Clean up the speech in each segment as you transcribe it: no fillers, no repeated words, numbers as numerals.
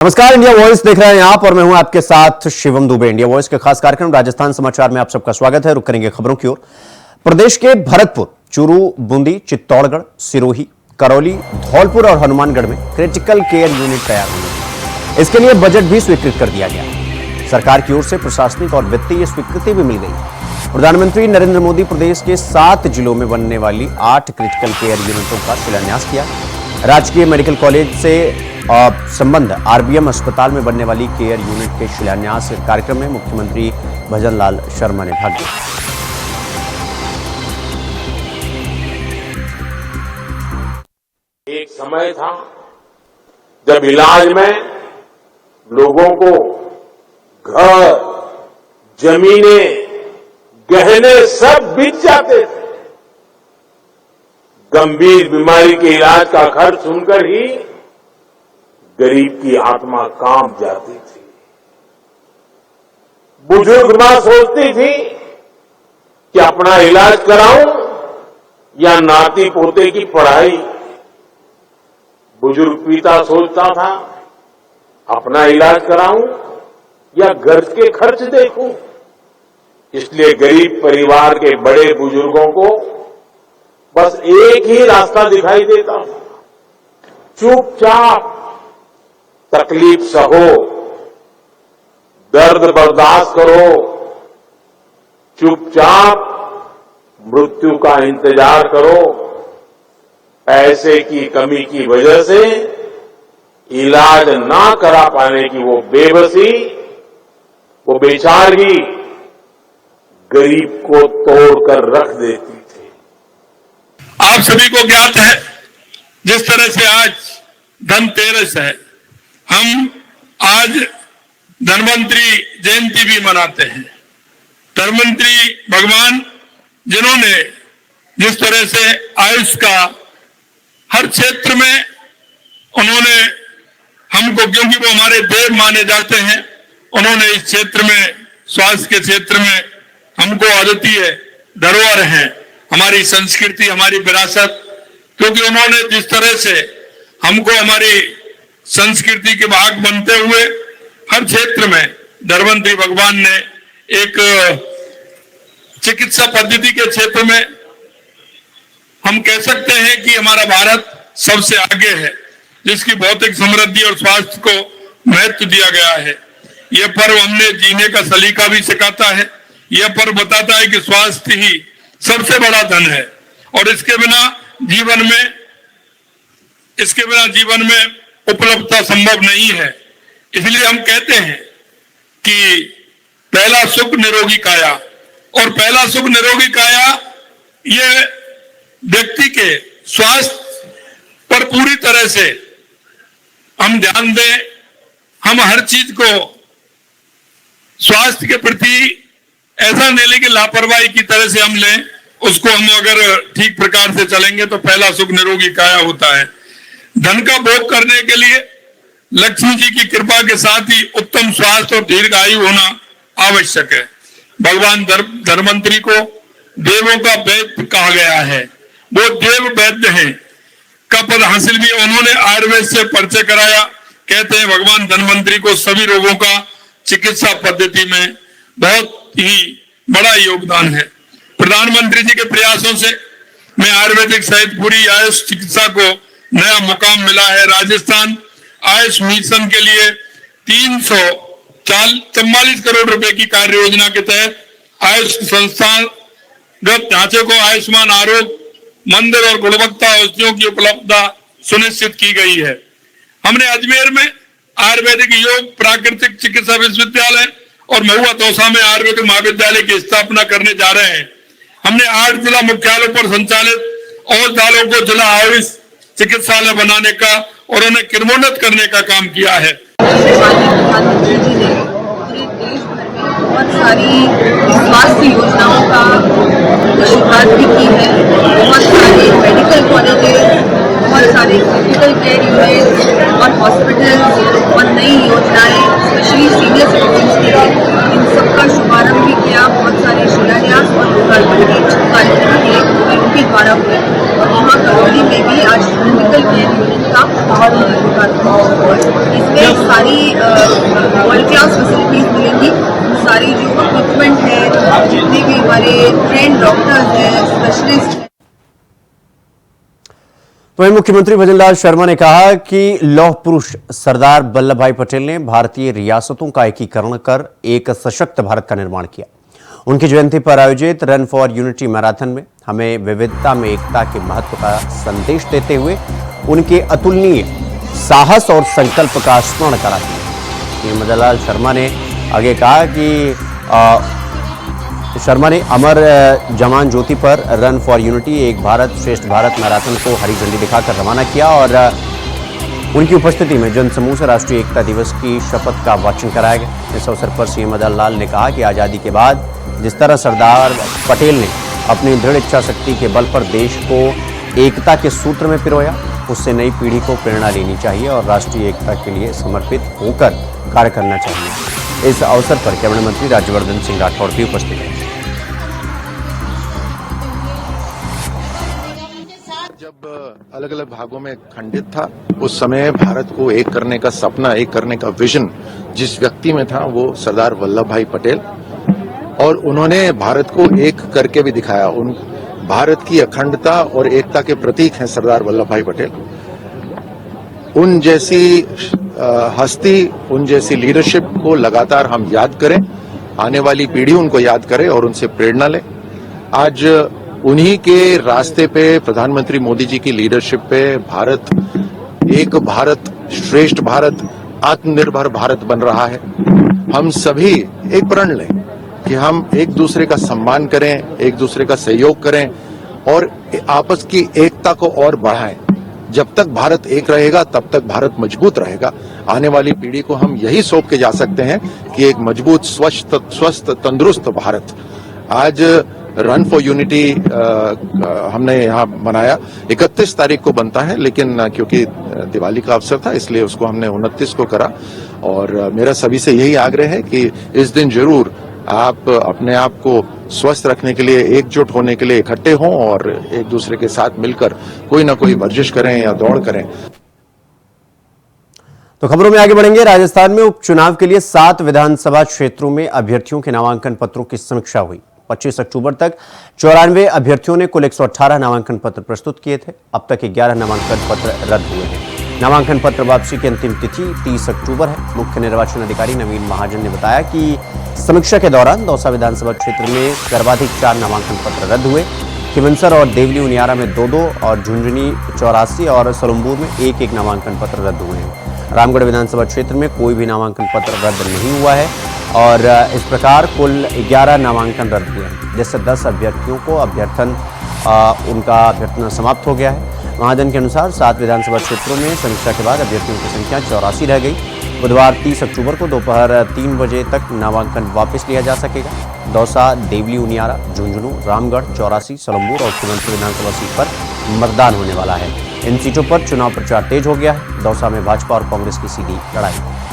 नमस्कार, India voice देख रहे हैं आप और मैं हूं आपके साथ शिवम दुबे। इंडिया वॉइस के खास कार्यक्रम राजस्थान समाचार में आप सबका स्वागत है। रुक करेंगे खबरों की ओर। प्रदेश के भरतपुर, चूरू, बूंदी, चित्तौड़गढ़, सिरोही, करौली, धौलपुर और हनुमानगढ़ में क्रिटिकल केयर यूनिट तैयार होंगे। इसके लिए बजट भी स्वीकृत कर दिया गया। सरकार की ओर से प्रशासनिक और वित्तीय स्वीकृति भी मिल गई। प्रधानमंत्री नरेंद्र मोदी प्रदेश के 7 जिलों में बनने वाली 8 क्रिटिकल केयर यूनिटों का शिलान्यास किया। राजकीय मेडिकल कॉलेज से संबंध आरबीएम अस्पताल में बनने वाली केयर यूनिट के शिलान्यास कार्यक्रम में मुख्यमंत्री भजनलाल शर्मा ने भाग लिया। एक समय था जब इलाज में लोगों को घर, जमीनें, गहने सब बिक जाते थे। गंभीर बीमारी के इलाज का खर्च सुनकर ही गरीब की आत्मा कांप जाती थी। बुजुर्ग मां सोचती थी कि अपना इलाज कराऊं या नाती पोते की पढ़ाई। बुजुर्ग पिता सोचता था अपना इलाज कराऊं या घर के खर्च देखूं। इसलिए गरीब परिवार के बड़े बुजुर्गों को बस एक ही रास्ता दिखाई देता था, चुपचाप तकलीफ सहो, दर्द बर्दाश्त करो, चुपचाप मृत्यु का इंतजार करो। पैसे की कमी की वजह से इलाज ना करा पाने की वो बेबसी, वो बेचारगी गरीब को तोड़कर रख देती थी। आप सभी को ज्ञात है, जिस तरह से आज धनतेरस है, हम आज धन्वंतरी जयंती भी मनाते हैं। धन्वंतरी भगवान जिन्होंने जिस तरह से आयुष का हर क्षेत्र में उन्होंने हमको, क्योंकि वो हमारे देव माने जाते हैं, उन्होंने इस क्षेत्र में, स्वास्थ्य के क्षेत्र में हमको अद्वितीय धरोहर है, हमारी संस्कृति, हमारी विरासत, क्योंकि उन्होंने जिस तरह से हमको हमारी संस्कृति के भाग बनते हुए हर क्षेत्र में धन्वंतरी भगवान ने एक चिकित्सा पद्धति के क्षेत्र में हम कह सकते हैं कि हमारा भारत सबसे आगे है, जिसकी भौतिक समृद्धि और स्वास्थ्य को महत्व दिया गया है। यह पर्व हमने जीने का सलीका भी सिखाता है। यह पर्व बताता है कि स्वास्थ्य ही सबसे बड़ा धन है और इसके बिना जीवन में उपलब्धता संभव नहीं है। इसलिए हम कहते हैं कि पहला सुख निरोगी काया, और पहला सुख निरोगी काया ये व्यक्ति के स्वास्थ्य पर पूरी तरह से हम ध्यान दें। हम हर चीज को स्वास्थ्य के प्रति ऐसा नहीं लें कि लापरवाही की तरह से हम लें, उसको हम अगर ठीक प्रकार से चलेंगे तो पहला सुख निरोगी काया होता है। धन का भोग करने के लिए लक्ष्मी जी की कृपा के साथ ही उत्तम स्वास्थ्य और दीर्घायु होना आवश्यक है। भगवान धन्वंतरी को देवों का वैद्य कहा गया है। वो देव वैद्य हैं का पद हासिल भी उन्होंने आयुर्वेद से परिचय कराया। कहते हैं भगवान धन्वंतरी को सभी रोगों का चिकित्सा पद्धति में बहुत ही बड़ा योगदान है। प्रधानमंत्री जी के प्रयासों से मैं आयुर्वेदिक सहित पूरी आयुष चिकित्सा को नया मुकाम मिला है। राजस्थान आयुष मिशन के लिए 344 करोड़ रुपए की कार्य योजना के तहत आयुष संस्थागत ढांचे को आयुष्मान आरोग्य मंदिर और गुणवत्ता औषधियों की उपलब्धता सुनिश्चित की गई है। हमने अजमेर में आयुर्वेदिक योग प्राकृतिक चिकित्सा विश्वविद्यालय और महुआ तौसा में आयुर्वेदिक महाविद्यालय की स्थापना करने जा रहे हैं। हमने 8 जिला मुख्यालयों पर संचालित औषधालयों को जिला आयुष चिकित्सालय बनाने का और उन्हें क्रमोन्नत करने का काम किया है। प्रधानमंत्री जी ने पूरे देश भर में बहुत सारी स्वास्थ्य योजनाओं का शुरुआत भी की है। बहुत सारे मेडिकल कॉलेजेस, बहुत सारे क्रिटिकल केयर यूनिट्स और हॉस्पिटल्स और नई योजनाएं स्पेशली सीनियर सिटीजन्स के लिए, इन सबका शुभारंभ भी किया। बहुत सारे शिलान्यास और लोकार्पण के कार्यक्रम उनके द्वारा हुए और यहाँ करौली में भी आज क्रिटिकल केयर यूनिट का बात कहूँ। इसमें सारी वर्ल्ड क्लास फैसिलिटीज मिलेंगी। सारी जो इक्विपमेंट है, जितने भी हमारे ट्रेंड डॉक्टर्स हैं, स्पेशलिस्ट हैं। वहीं मुख्यमंत्री भजनलाल शर्मा ने कहा कि लौह पुरुष सरदार वल्लभ भाई पटेल ने भारतीय रियासतों का एकीकरण कर एक सशक्त भारत का निर्माण किया। उनकी जयंती पर आयोजित रन फॉर यूनिटी मैराथन में हमें विविधता में एकता के महत्व का संदेश देते हुए उनके अतुलनीय साहस और संकल्प का स्मरण कराते हैं। भजनलाल शर्मा ने आगे कहा कि शर्मा ने अमर जवान ज्योति पर रन फॉर यूनिटी एक भारत श्रेष्ठ भारत मैराथन को हरी झंडी दिखाकर रवाना किया और उनकी उपस्थिति में जनसमूह से राष्ट्रीय एकता दिवस की शपथ का वाचन कराया गया। इस अवसर पर सीएम मदनलाल ने कहा कि आज़ादी के बाद जिस तरह सरदार पटेल ने अपनी दृढ़ इच्छा शक्ति के बल पर देश को एकता के सूत्र में पिरोया, उससे नई पीढ़ी को प्रेरणा लेनी चाहिए और राष्ट्रीय एकता के लिए समर्पित होकर कार्य करना चाहिए। इस अवसर पर कैबिनेट मंत्री राज्यवर्धन सिंह राठौड़ भी उपस्थित हैं। जब अलग अलग भागों में खंडित था, उस समय भारत को एक करने का सपना, एक करने का विजन जिस व्यक्ति में था वो सरदार वल्लभ भाई पटेल, और उन्होंने भारत को एक करके भी दिखाया। उन भारत की अखंडता और एकता के प्रतीक हैं सरदार वल्लभ भाई पटेल। उन जैसी हस्ती, उन जैसी लीडरशिप को लगातार हम याद करें, आने वाली पीढ़ी उनको याद करे और उनसे प्रेरणा ले। आज उन्हीं के रास्ते पे प्रधानमंत्री मोदी जी की लीडरशिप पे भारत एक भारत श्रेष्ठ भारत, आत्मनिर्भर भारत बन रहा है। हम सभी एक प्रण लें कि हम एक दूसरे का सम्मान करें, एक दूसरे का सहयोग करें और आपस की एकता को और बढ़ाएं। जब तक भारत एक रहेगा तब तक भारत मजबूत रहेगा। आने वाली पीढ़ी को हम यही सौंप के जा सकते हैं कि एक मजबूत, स्वस्थ, तंदुरुस्त भारत। आज रन फॉर यूनिटी हमने यहाँ मनाया, 31 तारीख को बनता है, लेकिन क्योंकि दिवाली का अवसर था इसलिए उसको हमने 29 को करा। और मेरा सभी से यही आग्रह है कि इस दिन जरूर आप अपने आप को स्वस्थ रखने के लिए, एकजुट होने के लिए इकट्ठे हों और एक दूसरे के साथ मिलकर कोई ना कोई वर्जिश करें या दौड़ करें। तो खबरों में आगे बढ़ेंगे। राजस्थान में उपचुनाव के लिए 7 विधानसभा क्षेत्रों में अभ्यर्थियों के नामांकन पत्रों की समीक्षा हुई। 25 अक्टूबर तक 94 अभ्यर्थियों ने कुल 118 नामांकन पत्र प्रस्तुत किए थे। अब तक 11 नामांकन पत्र रद्द हुए हैं। नामांकन पत्र वापसी की अंतिम तिथि 30 अक्टूबर है। मुख्य निर्वाचन अधिकारी नवीन महाजन ने बताया कि समीक्षा के दौरान दौसा विधानसभा क्षेत्र में सर्वाधिक 4 नामांकन पत्र रद्द हुए। खिवंसर और देवली उनियारा में 2-2 और झुंझुनू 84 और सलुम्बुर में 1-1 नामांकन पत्र रद्द हुए हैं। रामगढ़ विधानसभा क्षेत्र में कोई भी नामांकन पत्र रद्द नहीं हुआ है और इस प्रकार कुल 11 नामांकन रद्द हुए हैं, जिससे 10 अभ्यर्थियों को उनका अभ्यर्थना समाप्त हो गया है। महाजन के अनुसार 7 विधानसभा क्षेत्रों में समीक्षा के बाद अभ्यर्थियों की संख्या 84 रह गई। बुधवार 30 अक्टूबर को दोपहर 3 बजे तक नामांकन वापस लिया जा सकेगा। दौसा, देवली उनियारा, झुंझुनू, रामगढ़, 84, सलम्बुर और खिवंसर विधानसभा सीट पर मतदान होने वाला है। इन सीटों पर चुनाव प्रचार तेज हो गया है। दौसा में भाजपा और कांग्रेस की सीधी लड़ाई।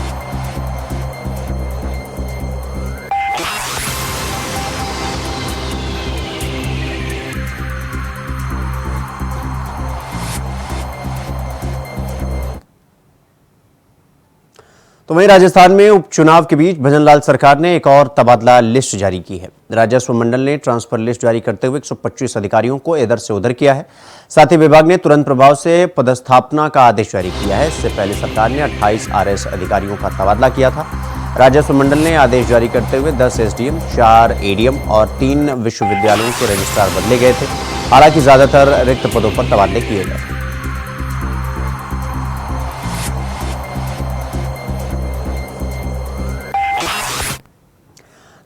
तो वहीं राजस्थान में उपचुनाव के बीच भजनलाल सरकार ने एक और तबादला लिस्ट जारी की है। राजस्व मंडल ने ट्रांसफर लिस्ट जारी करते हुए 125 अधिकारियों को इधर से उधर किया है। साथ ही विभाग ने तुरंत प्रभाव से पदस्थापना का आदेश जारी किया है। इससे पहले सरकार ने 28 आरएस अधिकारियों का तबादला किया था। राजस्व मंडल ने आदेश जारी करते हुए 10 एसडीएम, 4 एडीएम और 3 विश्वविद्यालयों के रजिस्ट्रार बदले गए थे। हालांकि ज्यादातर रिक्त पदों पर तबादले किए गए।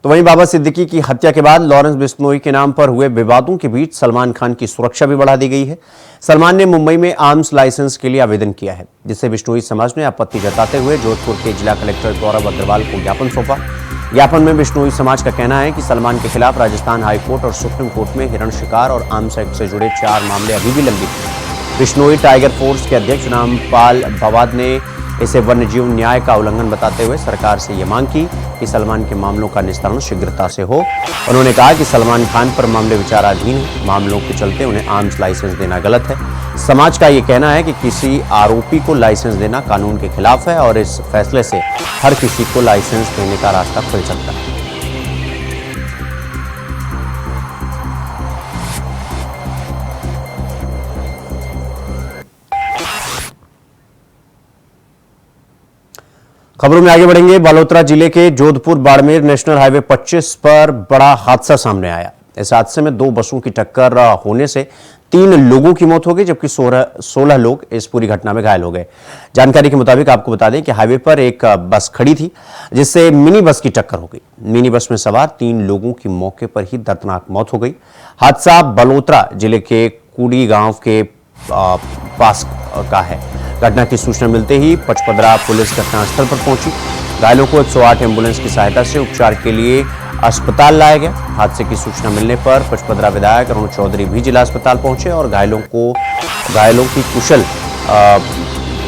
तो वहीं बाबा सिद्दीकी की हत्या के बाद लॉरेंस बिश्नोई के नाम पर हुए विवादों के बीच सलमान खान की सुरक्षा भी बढ़ा दी गई है। सलमान ने मुंबई में आर्म्स लाइसेंस के लिए आवेदन किया है, जिससे बिश्नोई समाज ने आपत्ति जताते हुए जोधपुर के जिला कलेक्टर गौरव अग्रवाल को ज्ञापन सौंपा। ज्ञापन में बिश्नोई समाज का कहना है कि सलमान के खिलाफ राजस्थान हाईकोर्ट और सुप्रीम कोर्ट में हिरण शिकार और आर्म्स एक्ट से जुड़े 4 मामले अभी भी लंबित हैं। बिश्नोई टाइगर फोर्स के अध्यक्ष रामपाल भवाद ने इसे वन्यजीव न्याय का उल्लंघन बताते हुए सरकार से ये मांग की कि सलमान के मामलों का निस्तारण शीघ्रता से हो। उन्होंने कहा कि सलमान खान पर मामले विचाराधीन हैं, मामलों के चलते उन्हें आर्म्स लाइसेंस देना गलत है। समाज का ये कहना है कि किसी आरोपी को लाइसेंस देना कानून के खिलाफ है और इस फैसले से हर किसी को लाइसेंस देने का रास्ता खुल सकता है। खबरों में आगे बढ़ेंगे। बालोतरा जिले के जोधपुर बाड़मेर नेशनल हाईवे 25 पर बड़ा हादसा सामने आया। इस हादसे में 2 बसों की टक्कर होने से 3 लोगों की मौत हो गई, जबकि 16 लोग इस पूरी घटना में घायल हो गए। जानकारी के मुताबिक आपको बता दें कि हाईवे पर एक बस खड़ी थी, जिससे मिनी बस की टक्कर हो गई। मिनी बस में सवार 3 लोगों की मौके पर ही दर्दनाक मौत हो गई। हादसा बालोतरा जिले के कुड़ी गांव के पास का है। घटना की सूचना मिलते ही पचपदरा पुलिस घटनास्थल पर पहुंची। घायलों को 108 एम्बुलेंस की सहायता से उपचार के लिए अस्पताल लाया गया। हादसे की सूचना मिलने पर पचपदरा विधायक अरुण चौधरी भी जिला अस्पताल पहुंचे और घायलों की कुशल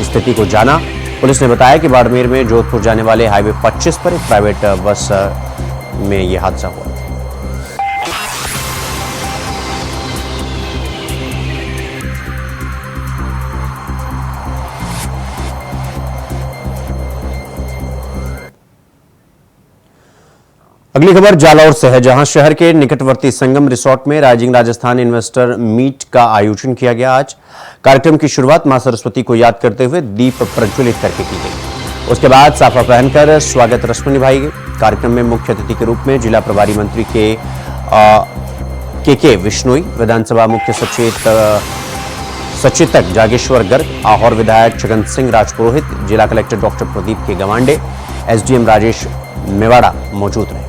स्थिति को जाना। पुलिस ने बताया कि बाड़मेर में जोधपुर जाने वाले हाईवे 25 पर एक प्राइवेट बस में यह हादसा हुआ। अगली खबर जालौर से है, जहां शहर के निकटवर्ती संगम रिसोर्ट में राइजिंग राजस्थान इन्वेस्टर मीट का आयोजन किया गया। आज कार्यक्रम की शुरुआत मां सरस्वती को याद करते हुए दीप प्रज्वलित करके की गई। उसके बाद साफा पहनकर स्वागत रस्म निभाई गई। कार्यक्रम में मुख्य अतिथि के रूप में जिला प्रभारी मंत्री के विश्नोई, विधानसभा मुख्य सचेतक जागेश्वर गर्ग, आहोर विधायक छगन सिंह राजपुरोहित, जिला कलेक्टर डॉक्टर प्रदीप के गवांडे, एसडीएम राजेश मेवाड़ा मौजूद रहे।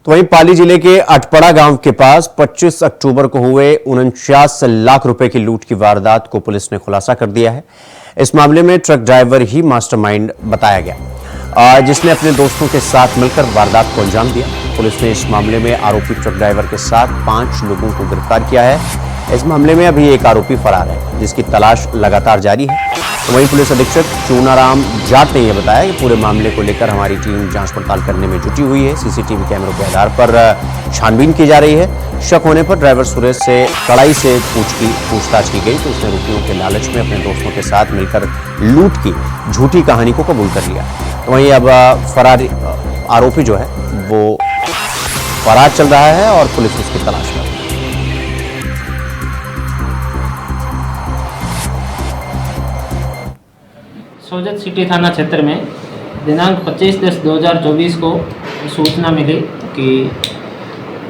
तो वहीं पाली जिले के अटपड़ा गांव के पास 25 अक्टूबर को हुए 49 लाख रुपए की लूट की वारदात को पुलिस ने खुलासा कर दिया है। इस मामले में ट्रक ड्राइवर ही मास्टरमाइंड बताया गया, जिसने अपने दोस्तों के साथ मिलकर वारदात को अंजाम दिया। पुलिस ने इस मामले में आरोपी ट्रक ड्राइवर के साथ 5 लोगों को गिरफ्तार किया है। इस मामले में अभी एक आरोपी फरार है, जिसकी तलाश लगातार जारी है। तो वहीं पुलिस अधीक्षक चूनाराम जाट ने यह बताया कि पूरे मामले को लेकर हमारी टीम जांच पड़ताल करने में जुटी हुई है। सीसीटीवी कैमरों के आधार पर छानबीन की जा रही है। शक होने पर ड्राइवर सुरेश से कड़ाई से पूछताछ की गई तो उसने रुपयों के लालच में अपने दोस्तों के साथ मिलकर लूट की झूठी कहानी को कबूल कर लिया। तो वहीं अब फरार आरोपी जो है वो फरार चल रहा है और पुलिस उसकी तलाश कर रही है। सोजत सिटी थाना क्षेत्र में दिनांक 25/10/2024 को सूचना मिली कि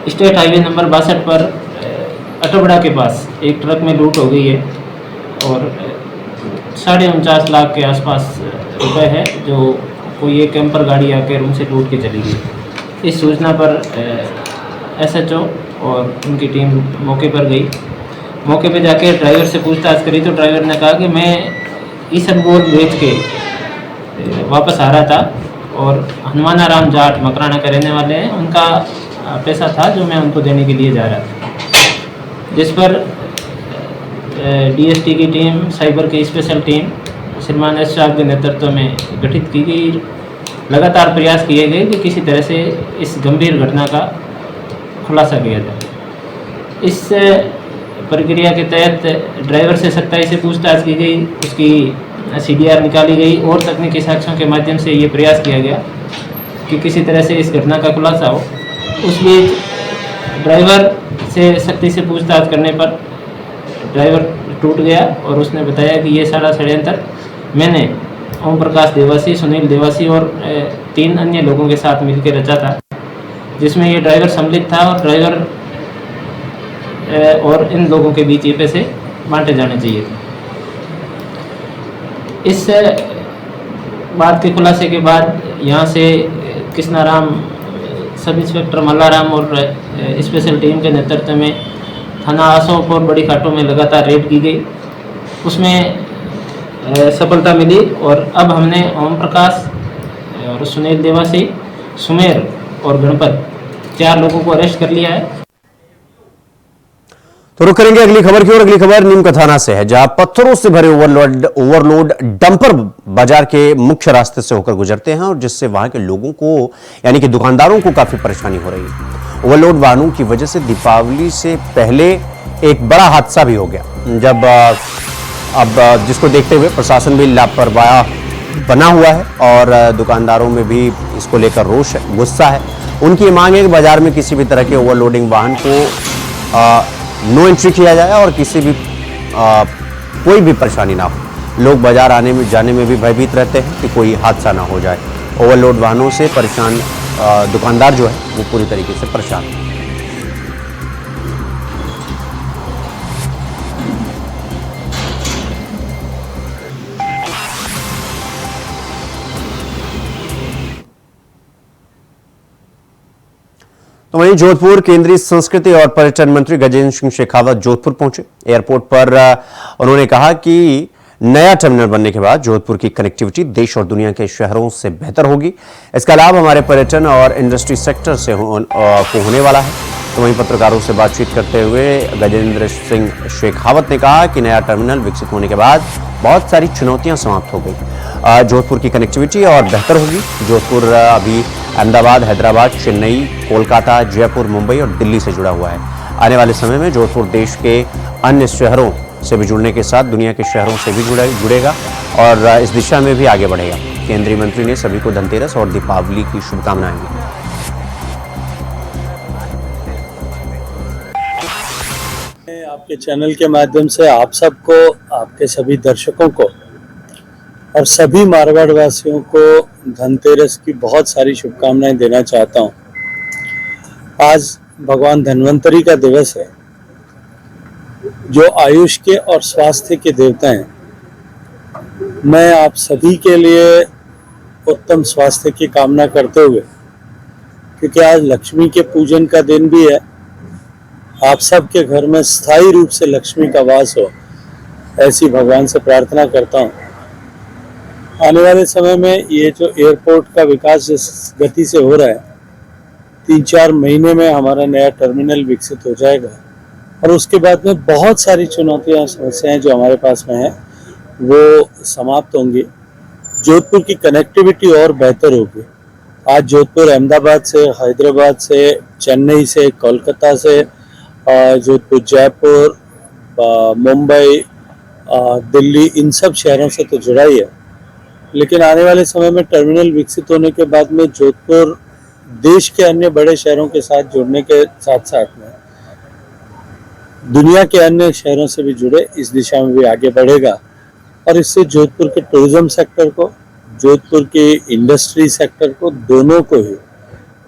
स्टेट हाईवे नंबर 62 पर अटबड़ा के पास एक ट्रक में लूट हो गई है और 49.5 लाख के आसपास रुपए है, जो कोई एक कैंपर गाड़ी आकर उनसे लूट के चली गई। इस सूचना पर एसएचओ और उनकी टीम मौके पर गई। मौके पर जाकर ड्राइवर से पूछताछ करी तो ड्राइवर ने कहा कि मैं ईसबगोल बेच के वापस आ रहा था और हनुमानाराम जाट मकराना के रहने वाले हैं, उनका पैसा था जो मैं उनको देने के लिए जा रहा था। जिस पर डीएसटी की टीम, साइबर की स्पेशल टीम श्रीमान एस साहब के नेतृत्व में गठित की गई। लगातार प्रयास किए गए कि किसी तरह से इस गंभीर घटना का खुलासा किया जाए। इस प्रक्रिया के तहत ड्राइवर से सख्ताई से पूछताछ की गई, उसकी सीडीआर निकाली गई और तकनीकी साक्ष्यों के माध्यम से ये प्रयास किया गया कि किसी तरह से इस घटना का खुलासा हो। उस बीच ड्राइवर से सख्ती से पूछताछ करने पर ड्राइवर टूट गया और उसने बताया कि ये सारा षड्यंत्र मैंने ओम प्रकाश देवासी, सुनील देवासी और 3 अन्य लोगों के साथ मिलकर रचा था, जिसमें ये ड्राइवर सम्मिलित था और ड्राइवर और इन लोगों के बीच ये पैसे बांटे जाने चाहिए थे। इस बात के खुलासे के बाद यहाँ से कृष्णाराम, सब इंस्पेक्टर मल्लाराम और स्पेशल टीम के नेतृत्व में थाना आसोप और बड़ी घाटों में लगातार रेड की गई। उसमें सफलता मिली और अब हमने ओम प्रकाश और सुनील देवासी, सुमेर और गणपत 4 लोगों को अरेस्ट कर लिया है। तो रुक करेंगे अगली खबर की ओर। अगली खबर नीम का थाना से है, जहां पत्थरों से भरे ओवरलोड डंपर बाजार के मुख्य रास्ते से होकर गुजरते हैं और जिससे वहां के लोगों को यानी कि दुकानदारों को काफी परेशानी हो रही है। ओवरलोड वाहनों की वजह से दीपावली से पहले एक बड़ा हादसा भी हो गया, जब अब जिसको देखते हुए प्रशासन भी लापरवाह बना हुआ है और दुकानदारों में भी इसको लेकर रोष है, गुस्सा है। उनकी मांग है कि बाजार में किसी भी तरह के ओवरलोडिंग वाहन को नो एंट्री किया जाए और किसी भी कोई भी परेशानी ना हो। लोग बाजार आने में जाने में भी भयभीत रहते हैं कि कोई हादसा ना हो जाए। ओवरलोड वाहनों से परेशान दुकानदार जो है वो पूरी तरीके से परेशान है। तो वहीं जोधपुर केंद्रीय संस्कृति और पर्यटन मंत्री गजेंद्र सिंह शेखावत जोधपुर पहुंचे। एयरपोर्ट पर उन्होंने कहा कि नया टर्मिनल बनने के बाद जोधपुर की कनेक्टिविटी देश और दुनिया के शहरों से बेहतर होगी। इसका लाभ हमारे पर्यटन और इंडस्ट्री सेक्टर से को होने वाला है। तो वहीं पत्रकारों से बातचीत करते हुए गजेंद्र सिंह शेखावत ने कहा कि नया टर्मिनल विकसित होने के बाद बहुत सारी चुनौतियां समाप्त हो गई। जोधपुर की कनेक्टिविटी और बेहतर होगी। जोधपुर अभी अहमदाबाद, हैदराबाद, चेन्नई, कोलकाता, जयपुर, मुंबई और दिल्ली से जुड़ा हुआ है। आने वाले समय में जोधपुर देश के अन्य शहरों से भी जुड़ने के साथ दुनिया के शहरों से भी जुड़ेगा और इस दिशा में भी आगे बढ़ेगा। केंद्रीय मंत्री ने सभी को धनतेरस और दीपावली की शुभकामनाएं दी। आपके चैनल के माध्यम से आप सबको, आपके सभी दर्शकों को और सभी मारवाड़ वासियों को धनतेरस की बहुत सारी शुभकामनाएं देना चाहता हूं। आज भगवान धन्वंतरी का दिवस है, जो आयुष के और स्वास्थ्य के देवता हैं। मैं आप सभी के लिए उत्तम स्वास्थ्य की कामना करते हुए, क्योंकि आज लक्ष्मी के पूजन का दिन भी है, आप सबके घर में स्थायी रूप से लक्ष्मी का वास हो, ऐसी भगवान से प्रार्थना करता हूँ। आने वाले समय में ये जो एयरपोर्ट का विकास जिस गति से हो रहा है, 3-4 महीने में हमारा नया टर्मिनल विकसित हो जाएगा और उसके बाद में बहुत सारी चुनौतियां, समस्याएं जो हमारे पास में हैं वो समाप्त होंगी। जोधपुर की कनेक्टिविटी और बेहतर होगी। आज जोधपुर अहमदाबाद से, हैदराबाद से, चेन्नई से, कोलकाता से, जोधपुर जयपुर, मुंबई, दिल्ली, इन सब शहरों से तो जुड़ा ही है, लेकिन आने वाले समय में टर्मिनल विकसित होने के बाद में जोधपुर देश के अन्य बड़े शहरों के साथ जुड़ने के साथ साथ में दुनिया के अन्य शहरों से भी जुड़े, इस दिशा में भी आगे बढ़ेगा और इससे जोधपुर के टूरिज्म सेक्टर को, जोधपुर के इंडस्ट्री सेक्टर को, दोनों को ही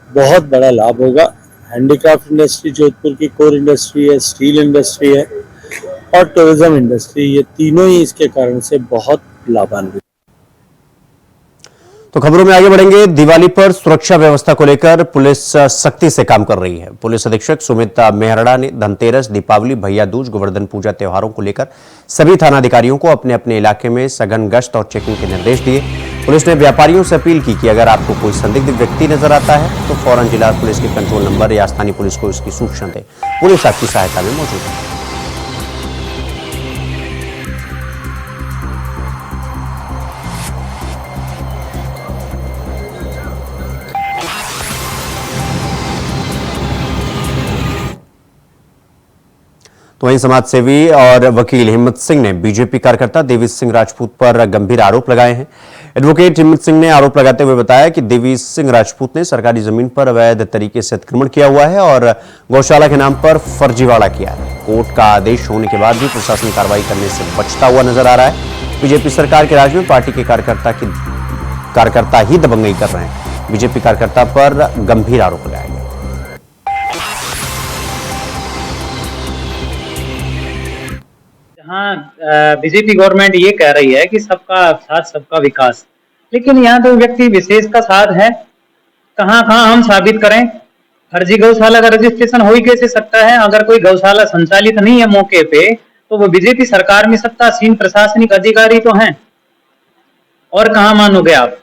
बहुत बड़ा लाभ होगा। हैंडीक्राफ्ट इंडस्ट्री जोधपुर की कोर इंडस्ट्री है, स्टील इंडस्ट्री है और टूरिज्म इंडस्ट्री, ये तीनों ही इसके कारण से बहुत लाभान्वित। तो खबरों में आगे बढ़ेंगे। दिवाली पर सुरक्षा व्यवस्था को लेकर पुलिस सख्ती से काम कर रही है। पुलिस अधीक्षक सुमित मेहरड़ा ने धनतेरस, दीपावली, भैया दूज, गोवर्धन पूजा त्योहारों को लेकर सभी थानाधिकारियों को अपने अपने इलाके में सघन गश्त और चेकिंग के निर्देश दिए। पुलिस ने व्यापारियों से अपील की कि अगर आपको कोई संदिग्ध व्यक्ति नजर आता है तो फौरन जिला पुलिस के कंट्रोल नंबर या स्थानीय पुलिस को इसकी सूचना दें। पुलिस आपकी सहायता में मौजूद है। तो वहीं समाजसेवी और वकील हिम्मत सिंह ने बीजेपी कार्यकर्ता देवी सिंह राजपूत पर गंभीर आरोप लगाए हैं। एडवोकेट हिम्मत सिंह ने आरोप लगाते हुए बताया कि देवी सिंह राजपूत ने सरकारी जमीन पर अवैध तरीके से अतिक्रमण किया हुआ है और गौशाला के नाम पर फर्जीवाड़ा किया है। कोर्ट का आदेश होने के बाद भी प्रशासन कार्रवाई करने से बचता हुआ नजर आ रहा है। बीजेपी सरकार के राज में पार्टी के कार्यकर्ता ही दबंगई कर रहे हैं। बीजेपी कार्यकर्ता पर गंभीर आरोप लगाया गया। हाँ, बीजेपी गवर्नमेंट ये कह रही है कि सबका साथ सबका विकास, लेकिन यहाँ तो व्यक्ति विशेष का साथ है। कहाँ हम साबित करें? फर्जी गौशाला का रजिस्ट्रेशन हो ही कैसे सकता है? अगर कोई गौशाला संचालित नहीं है मौके पे, तो वो बीजेपी सरकार में सत्तासीन प्रशासनिक अधिकारी तो हैं। और कहाँ मानोगे आप?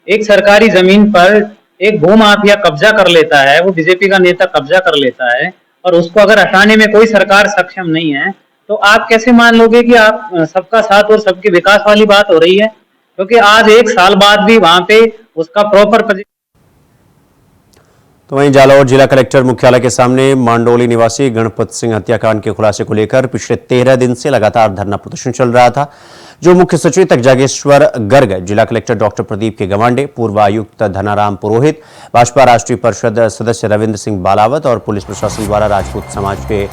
एक सरकारी जमीन पर एक भूमाफिया कब्जा कर लेता है, वो बीजेपी का नेता कब्जा कर लेता है और उसको अगर हटाने में कोई सरकार सक्षम नहीं है, तो आप कैसे मान लोगे कि आप सबका साथ और सबके विकास वाली बात हो रही है? क्योंकि आज 1 साल बाद भी वहां पे उसका प्रॉपर। तो वहीं जालौर जिला कलेक्टर मुख्यालय के सामने मांडोली निवासी गणपत सिंह हत्याकांड के खुलासे को लेकर पिछले 13 दिन से लगातार धरना प्रदर्शन चल रहा था, जो मुख्य सचेतक जागेश्वर गर्ग, जिला कलेक्टर डॉक्टर प्रदीप के गवांडे, पूर्व आयुक्त धनाराम पुरोहित, भाजपा राष्ट्रीय परिषद सदस्य रविंद्र सिंह बालावत और पुलिस प्रशासन द्वारा राजपूत समाज के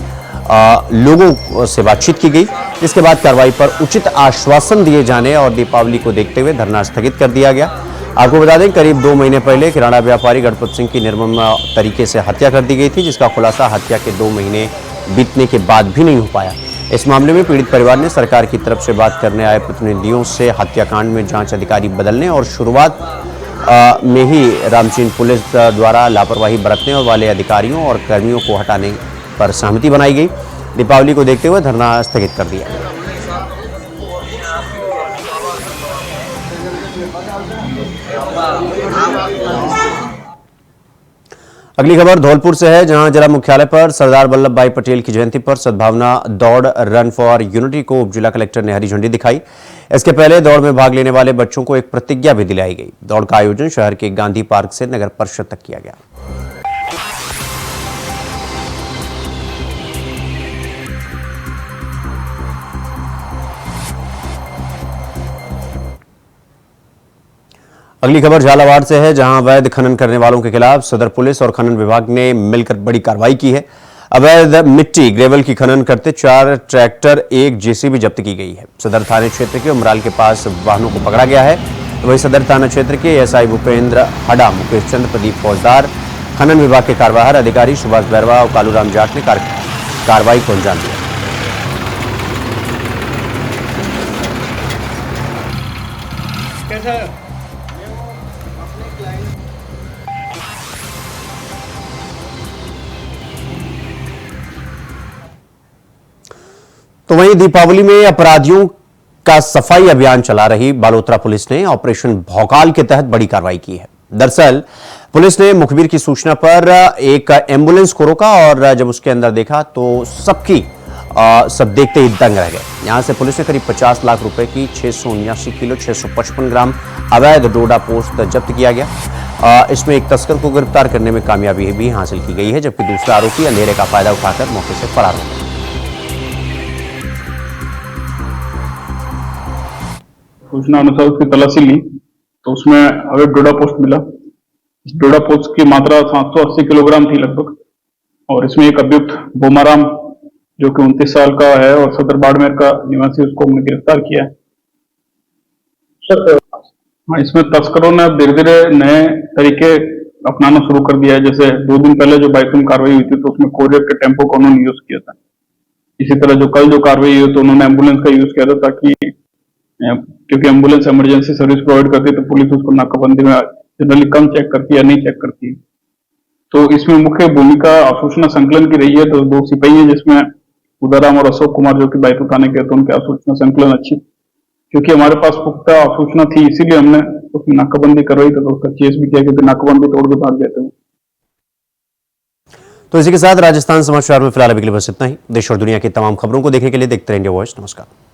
लोगों से बातचीत की गई। इसके बाद कार्रवाई पर उचित आश्वासन दिए जाने और दीपावली को देखते हुए धरना स्थगित कर दिया गया। आपको बता दें, करीब 2 महीने पहले किराना व्यापारी गणपत सिंह की निर्मम तरीके से हत्या कर दी गई थी, जिसका खुलासा हत्या के 2 महीने बीतने के बाद भी नहीं हो पाया। इस मामले में पीड़ित परिवार ने सरकार की तरफ से बात करने आए प्रतिनिधियों से हत्याकांड में जांच अधिकारी बदलने और शुरुआत में ही रामचीन पुलिस द्वारा लापरवाही बरतने और वाले अधिकारियों और कर्मियों को हटाने पर सहमति बनाई गई। दीपावली को देखते हुए धरना स्थगित कर दिया। अगली खबर धौलपुर से है, जहां जिला मुख्यालय पर सरदार वल्लभ भाई पटेल की जयंती पर सद्भावना दौड़ रन फॉर यूनिटी को उप जिला कलेक्टर ने हरी झंडी दिखाई। इसके पहले दौड़ में भाग लेने वाले बच्चों को एक प्रतिज्ञा भी दिलाई गई। दौड़ का आयोजन शहर के गांधी पार्क से नगर परिषद तक किया गया। अगली खबर झालावाड़ से है, जहां अवैध खनन करने वालों के खिलाफ सदर पुलिस और खनन विभाग ने मिलकर बड़ी कार्रवाई की है। अवैध मिट्टी ग्रेवल की खनन करते 4 ट्रैक्टर, 1 जेसीबी जब्त की गई है। सदर थाने क्षेत्र के उमराल के पास वाहनों को पकड़ा गया है। वहीं सदर थाना क्षेत्र के एसआई भूपेंद्र हडा, मुकेश चंद्र, प्रदीप फौजदार, खनन विभाग के कार्यवाहक अधिकारी सुभाष बैरवा और कालूराम जाट ने कार्रवाई को अंजाम दिया। तो वहीं दीपावली में अपराधियों का सफाई अभियान चला रही बालोतरा पुलिस ने ऑपरेशन भौकाल के तहत बड़ी कार्रवाई की है। दरअसल पुलिस ने मुखबिर की सूचना पर एक एम्बुलेंस को रोका और जब उसके अंदर देखा तो सब देखते ही दंग रह गए। यहां से पुलिस ने करीब 50 लाख रुपए की 679 किलो 655 ग्राम अवैध डोडा पोस्त जब्त किया गया। इसमें एक तस्कर को गिरफ्तार करने में कामयाबी भी हासिल की गई है, जबकि दूसरा आरोपी अंधेरे का फायदा उठाकर मौके से फरार हो गया। सूचना अनुसार उसकी तलाशी ली तो उसमें अवैध डोडा पोस्ट मिला। इस डोडा पोस्ट की मात्रा 780 किलोग्राम थी लगभग, और इसमें एक अभियुक्त बोमाराम जो कि 29 साल का है और सदर बाड़मेर का निवासी, उसको हमने गिरफ्तार किया है। हाँ, इसमें तस्करों ने धीरे धीरे नए तरीके अपनाना शुरू कर दिया है। जैसे 2 दिन पहले जो बाइक में कार्रवाई हुई थी तो उसमें कोरियर के टेम्पो का उन्होंने यूज किया था। इसी तरह जो कल जो कार्रवाई हुई तो उन्होंने एम्बुलेंस का यूज किया था, ताकि क्योंकि एम्बुलेंस इमरजेंसी सर्विस प्रोवाइड करती है तो पुलिस उसको नाकाबंदी में जनरली कम चेक करती है या नहीं चेक करती है। तो इसमें मुख्य भूमिका आसूचना संकलन की रही है। तो 2 सिपाही हैं, जिसमें उदाराम और अशोक कुमार जो कि बैतूल थाने के, तो उनके आसूचना संकलन अच्छी, क्योंकि हमारे पास पुख्ता आसूचना थी, इसीलिए हमने उसकी नाकाबंदी करवाई। तो उसका केस भी किया, क्योंकि नाकाबंदी तोड़ के भाग जाते हैं। तो इसी के साथ राजस्थान समाचार में फिलहाल अभी के लिए बस इतना ही। देश और दुनिया की तमाम खबरों को देखने के लिए देखते रहिए इंडिया वॉइस। नमस्कार।